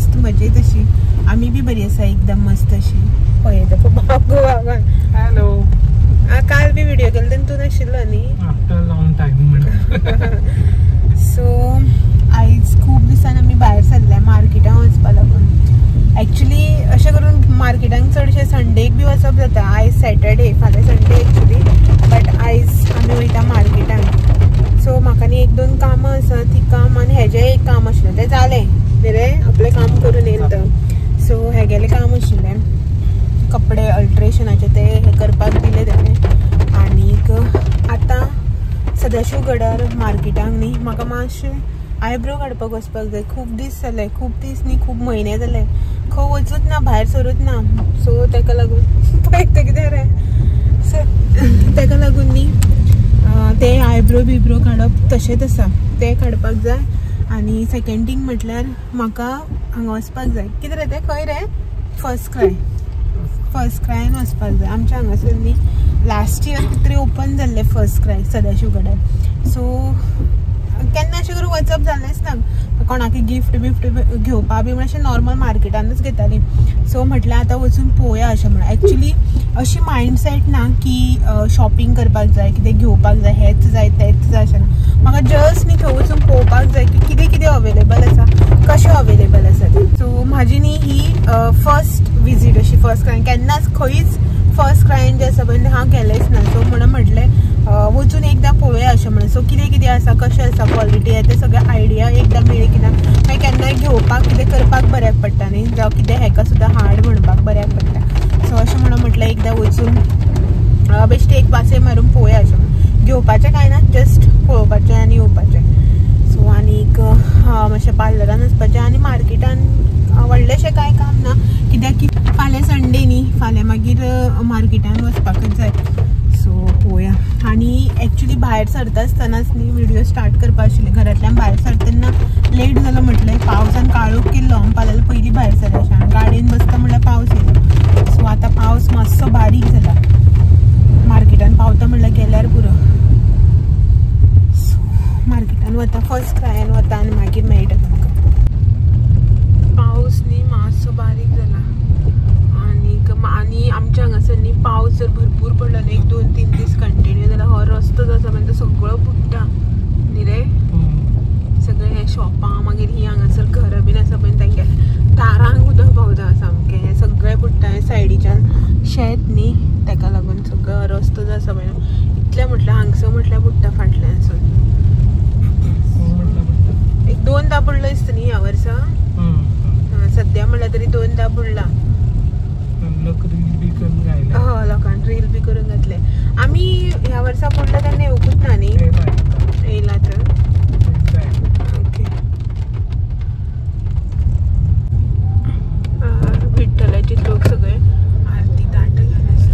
मस्त मजेत अशी. आम्ही बी बरी असा एकदम मस्त अशी. पळयता बाबू बाबा. हॅलो. काल बी व्हिडिओ केला तू नाशिल्लो न्ही. After long time. सो आयज खूब दिसान आमी भायर सरल्या मार्केटान वचपा लागून. एक्चुअली अशें करून मार्केटांक चडशे संडेक बी वचप जाता. आयज सॅटर्डे, फाल्यां संडे एक्चुली, बट आयज आमी वयता मार्केटान. सो म्हाका न्ही 1-2 कामां आसा. ती काम आनी हेजें एक काम आशिल्लें तें जालें रे. आपलें काम करून येयला तर. सो हेगेलें काम आशिल्लें कपडे अल्ट्रेशनाचे ते हे करपाक दिले तेणें. आनीक आतां सदाशिव गडार मार्केटांक न्ही म्हाका मातशें आयब्रो काडपाक वचपाक जाय. खूब दीस जाले, खूब दीस न्ही खूब म्हयने जाले खंय वचूच ना, भायर सरूच ना. सो तेका लागून पळय कितें रे. सो तेका लागून न्ही ते आयब्रो बिब्रो काडप तशेंच आसा, ते काडपाक जाय. आनी सेकंड थिंग म्हटल्यार म्हाका हांगा वचपाक जाय. कितें रे तें खंय रे. फर्स्ट क्रायन वचपाक जाय. आमच्या हांगासर न्ही लास्ट इयर कितें तरी ओपन जाल्लें फर्स्ट क्राय सदाशिव गडार. सो केन्ना अशें करून वचप जालेंच ना. कोणाक गिफ्ट बिफ्ट घेवपा बी अशें नॉर्मल मार्केटानूच घेताली. सो म्हटल्यार आतां वचून पळोवया अशें म्हणून. एक्चुली अशी मायंडसेट ना की शॉपिंग करपाक जाय, कितें घेवपाक जाय, हेच जाय तेच जाय अशें ना. म्हाका जस्ट न्ही थंय वचून पळोवपाक जाय की कितें कितें अवेलेबल आसा, कशें अवेलेबल आसा तें. सो म्हाजी न्ही ही फर्स्ट विजीट अशी फर्स्ट क्रायन. केन्नाच खंयच फर्स्ट क्रायन जे आसा पळय हांव केलेंच ना. सो म्हणून म्हटलें वचून एकदां पळोवया अशें म्हणून. सो कितें कितें आसा, कशें आसा, क्वॉलिटी आहे ते सगळें आयडिया एकदां मेळ्ळी की ना मागीर केन्नाय घेवपाक कितें करपाक बऱ्याक पडटा न्ही, जावं कितें हेका सुद्दां हाड म्हणपाक बऱ्याक पडटा. सो अशें म्हणून म्हटलें एकदां वचून बेश्टे एक वासे मारून पळोवया अशें म्हणून. घेवपाचें कांय ना, जस्ट पळोवपाचें आनी येवपाचें. सो आनीक मातशें पार्लरान वचपाचें आनी मार्केटान व्हडलेशें कांय काम ना. कित्याक की फाल्यां संडे न्ही, फाल्यां मागीर मार्केटान वचपाकच जाय. सो पळोवया. आनी एक्चुली भायर सरता आसतनाच न्ही व्हिडिओ स्टार्ट करपा आशिल्ले. घरांतल्यान भायर सरतना लेट जालो म्हटलें, पावसान काळोख केल्लो. फाल्यां पयलीं भायर सरया अशें. गाडयेन बसता म्हळ्यार पावस येयलो. सो आतां पावस मातसो बारीक जाला. मार्केटान पावता म्हळ्यार गेल्यार पुरो. सो मार्केटान वता, फर्स्ट क्रायन वता आनी मागीर मेळटा तुमकां. पावस न्ही मातसो बारीक जाला. आनी आमच्या हांगासर न्ही पावस जर भरपूर पडलो न्ही 1-2-3 दीस कंटिन्यू जाल्यार हो रस्तो जो आसा पळय तो सगळो बुडटा न्ही रे. सगळे हे शॉपां मागीर ही हांगासर घरां बीन आसा पळय तांगे दारांक उदक पावता सामकें. हे सगळें बुडटा. हे सायडीच्यान शेत न्ही तेका लागून सगळो रस्तो जो आसा पळय इतलें म्हटल्यार हांगसर म्हटल्यार बुडटा फाटल्यानसून. एक 2दा पडलो दिसता न्ही ह्या वर्सा. सद्या म्हळ्यार तरी 2दा पडला. लोकांनी रील बी करून घातले. आमी ह्या वर्सा पडलो तेन्ना येवकूच ना न्ही. येयला तर ओके. विठ्ठलाचे लोक सगळे आरती ताट घेवन आसा.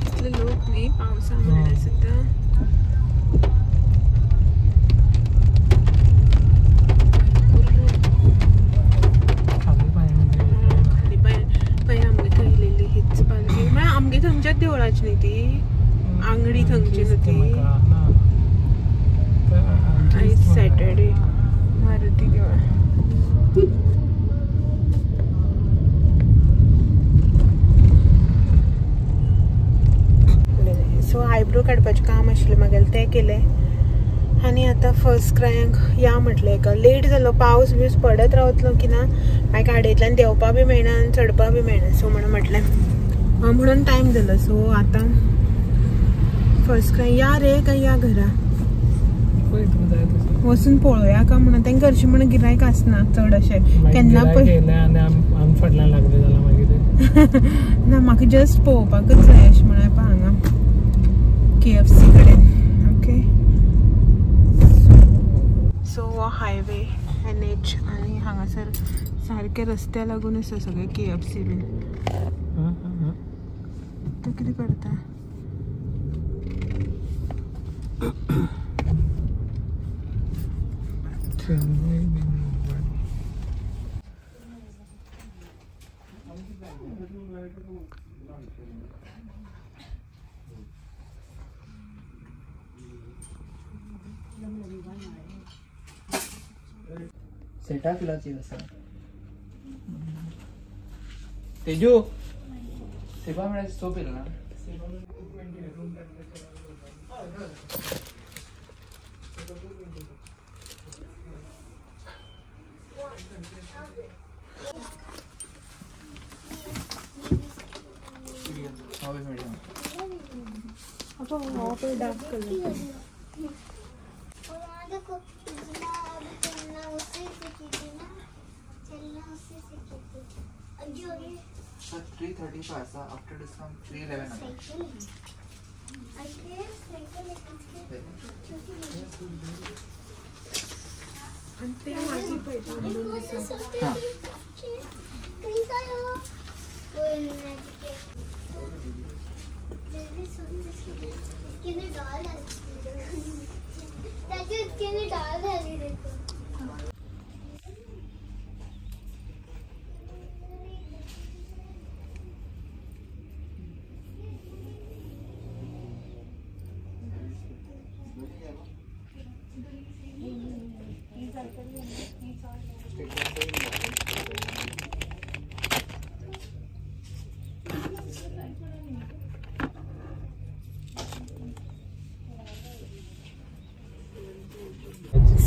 इतले लोक न्ही पावसा म्हणल्यार सुद्दां. खाली पांय आमगे थंयलेली हीच पालखी म्हळ्यार आमगे थंयच्याच देवळाची न्ही ती. आंगडी थंयची न्ही ती. आयज Saturday Maruti Deola. So eyebrow काडपाचें काम आशिल्लें म्हागेलें तें केलें. आनी आतां फर्स्ट क्रायांक या म्हटलें एका. लेट जालो, पावस बिवस पडत रावतलो की ना मागीर गाडयेंतल्यान देंवपा बी मेळना आनी चडपा बी मेळना. सो म्हणून म्हटलें म्हणून टायम जालो. सो आतां फर्स्ट क्राय या रे काय या घरा वचून पळोवया का म्हणून. तेंका हरशीं म्हणून गिरायक आसना चड अशें केन्ना पळय ना. म्हाका जस्ट पळोवपाकच जाय अशें म्हणून पळय हांगा KFC कडेन. ओके. सो हो हायवे NH आनी हांगासर सारके रस्त्या लागून आसा सगळे KFC बीन. तो कितें करता. सेटा पिलाची असा तेजू सेवा मिळायची तो पिला ना dark colour sir 335 after discount 311 ते माझी पैठणी हां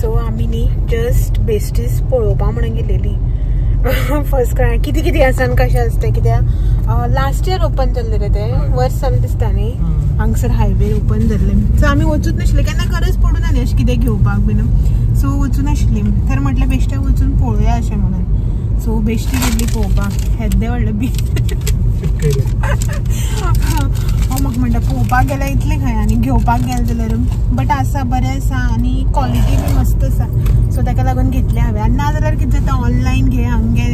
सो आम्ही न्ही जस्ट बेस्टीज पळोवपा म्हणून गेलेली फर्स्ट क्राय किती किती आसान कशें आसता कित्याक लास्ट इयर ओपन जाल्ले रे ते वर्स जालें दिसता न्ही हांगसर हायवे ओपन जाल्ले सो आमी वचूच नाशिल्ले केन्ना गरज पडूना न्ही अशें कितें घेवपाक बीन सो वचून नाशिल्ली तर म्हटलें बेश्टें वचून पळोवया अशें म्हणून सो बेश्टी गेल्ली पळोवपाक येद्दें व्हडलें बी म्हाका म्हणटा पळोवपाक गेल्यार इतलें खंय आनी घेवपाक गेलें जाल्यार बट आसा बरें आसा आनी क्वॉलिटी बी मस्त आसा सो ताका लागून घेतलें हांवें आनी ना जाल्यार कितें जाता ऑनलायन घे हांगे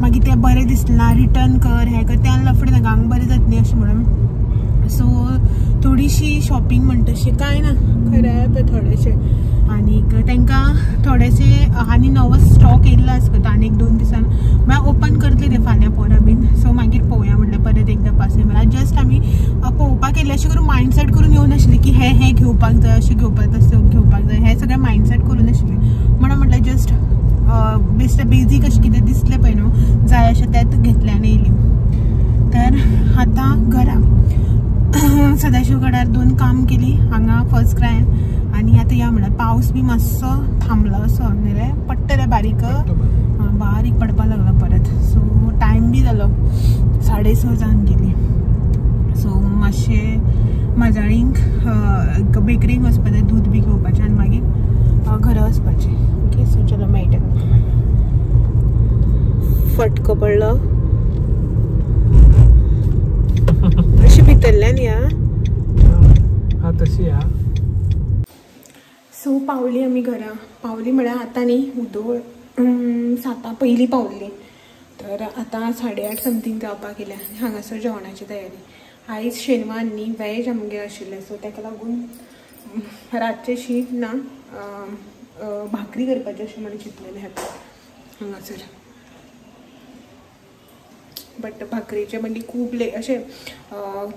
मागीर तें बरें दिसना रिटर्न कर हें कर तें लफडें नाका हांगा बरें जाता न्ही अशें म्हणून सो थोडीशी शॉपिंग म्हणटा तशी कांय ना खरें पळय थोडेशें आनीक तांकां थोडेशें आनी नवो स्टॉक येयल्लो आसता आनी 1-2 दिसान म्हळ्यार ओपन करतली ते फाल्यां पोरां बीन सो मागीर पळोवया म्हणलें परत एकदां पासय म्हळ्यार जस्ट आमी पळोवपाक येयलें अशें करून मायंडसेट करून येवं नाशिल्लें की हें घेवपाक जाय अशें घेवपाक तशें घेवपाक जाय हें सगळें मायंडसेट करून नाशिल्लें म्हणून म्हटलें जस्ट बेस्ट बेजीक अशें कितें दिसलें पळय न्हू जाय अशें तेंच घेतलें आनी येयली तर आतां घरा सदाशिव गडार 2 काम केली हांगा फर्स्ट क्रायन आनी आतां या म्हळ्यार पावस बी मातसो थांबलो असो न्ही रे पडटा रे बारीक बारीक पडपा लागलो परत सो टायम बी जालो 6:30 जावन गेली सो मातशें माजाळींक बेकरीक वचपाचें दूध बी घेवपाचें आनी मागीर घरा वचपाचें ओके सो चलो मेळटा फटको पडलो अशी भितरल्यान या तशी सो पावली आमी घरा पावली म्हळ्यार आतां न्ही उदोळ 7 पयलीं पावल्ली तर आतां 8:30 समथींग जावपाक येयल्या आनी हांगासर जेवणाची तयारी आयज शेनवार न्ही वेज आमगे आशिल्लें सो ताका लागून रातचें शीत ना भाकरी करपाचें अशें म्हणून चिंतलेलें हांगासर बट भाकरीचे म्हणजे खूब अशें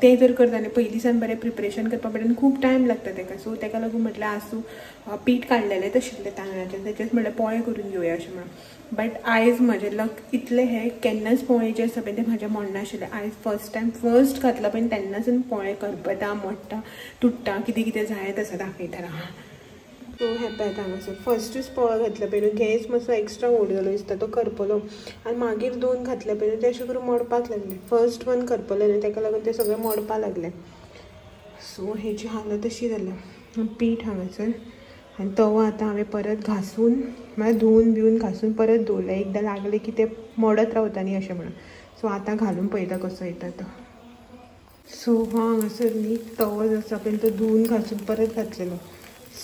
तें जर करता न्ही पयलीं सान बरें प्रिपरेशन करपा पडटा आनी खूब टायम लागता ताका सो ताका लागून म्हटल्यार आसूं पीठ काडलेलेंच आशिल्लें तांदळाचें तेचेच म्हटल्यार पोळे करून घेवया अशें म्हणून बट आयज म्हजें लक इतलें हें केन्नाच पोळे जे आसा पळय ते म्हाजें मोडना आशिल्लें आयज फर्स्ट टायम फर्स्ट घातला पळय तेन्नासून पोळे करपता मोडटा तुट्टा कितें कितें जाय तसो दाखयता सो हें हांगासर फर्स्टूच पोळो घातले पळय गॅस मातसो एक्स्ट्रा व्हड जालो दिसता तो करपलो आनी मागीर 2 घातले पळय ते अशें करून मोडपाक लागले फर्स्ट 1 करपले न्ही ताका लागून ते सगळें मोडपाक लागले सो हेची हालत अशी जाल्या पीठ हांगासर आनी तवो आतां हांवें परत घासून म्हळ्यार धुवन बिवन घासून परत दवरलें एकदां लागलें की तें मोडत रावता न्ही अशें म्हणून सो आतां घालून पळयता कसो येता तो सो हांगासर न्ही तवो जो आसा पळय तो धुवन घासून परत घातलेलो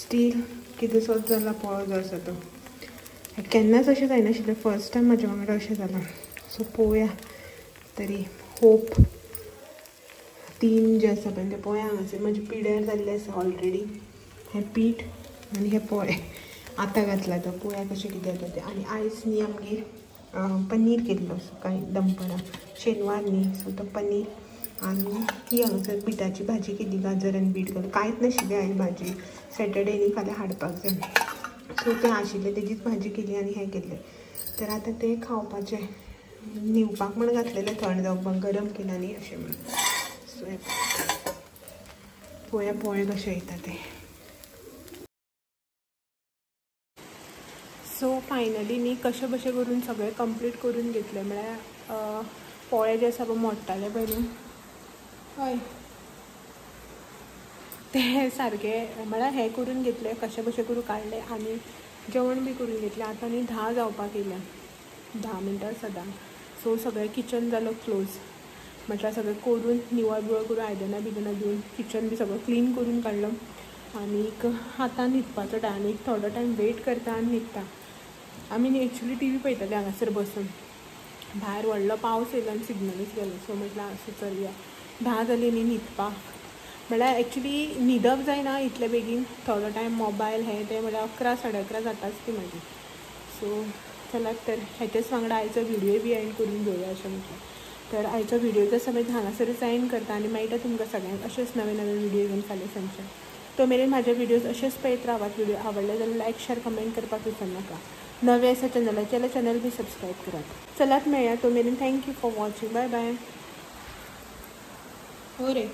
स्टील कितें सोच जाला पोळो जो आसा तो केन्नाच अशें जायनाशिल्लें फर्स्ट टायम म्हाज्या वांगडा अशें जालां सो पळोवया तरी होप 3 जे आसा पळय ते पळोवया हांगासर म्हाजे पिड्यार जाल्ले आसा ऑलरेडी हें पीठ आनी हे पोळे आतां घातला तो पळोवया कशें कितें जाता तें आनी आयज न्ही आमगेर पनीर केल्लो सकाळी दनपारां शेनवार न्ही सो तो पनीर आनी ही हांगासर बिटाची भाजी केली गाजर आनी बीट घालून कांयच नाशिल्लें आयज भाजी सॅटर्डे न्ही फाल्यां हाडपाक जाय सो तें आशिल्लें तेजीच भाजी केली आनी हें केल्लें तर आतां तें खावपाचें न्हिवपाक म्हण घातलेलें थंड जावपाक गरम केलां न्ही अशें म्हणून सो पळोवया पोळे कशें येता ते सो फायनली न्ही कशें कशें करून सगळें कंप्लीट करून घेतलें म्हळ्यार पोळे जे आसा पळय मोडटाले पळय न्ही हय ते सारकें म्हळ्यार हें करून घेतलें कशें कशें करून काडलें आनी जेवण बी करून घेतलें आतां न्ही 10 जावपाक येयल्या 10 मिनटां सदां सो सगळें किचन जालो क्लोज म्हटल्यार सगळें करून निवळ बिवळ करून आयदनां बिदनां घेवन किचन बी सगळें क्लीन करून काडलो आनीक आतां न्हिदपाचो टायम आनीक थोडो टायम वेट करता आनी न्हिदता आमी न्ही एक्चुली टी व्ही पळयतालीं हांगासर बसून भायर व्हडलो पावस येयलो आनी सिग्नलूच गेलो सो म्हटल्यार अशें चलया 10 जालीं न्ही न्हिदपाक म्हळ्यार एक्चुली न्हिदप जायना इतले बेगीन थोडो टायम मोबायल हें तें म्हळ्यार 11 साडे 11 जाताच ती म्हाजी सो चलात तर हेचेच वांगडा आयचो व्हिडियो बी एंड करून घेवया अशें म्हटलें तर आयचो व्हिडियो जो समेत हांगासरच एंड करता आनी मेळटा तुमकां सगळ्यांक अशेच नवे नवे व्हिडियो घेवन फाल्यां सांजचे तो मेरेन म्हाजे व्हिडियोज अशेच पळयत रावात व्हिडियो आवडले जाल्यार लायक शेअर कमेंट करपाक विसरू नाका नवे आसा चॅनलाचेर चॅनल बी सबस्क्रायब करात चलात मेळया तो मेरेन thank you for watching bye bye हो रे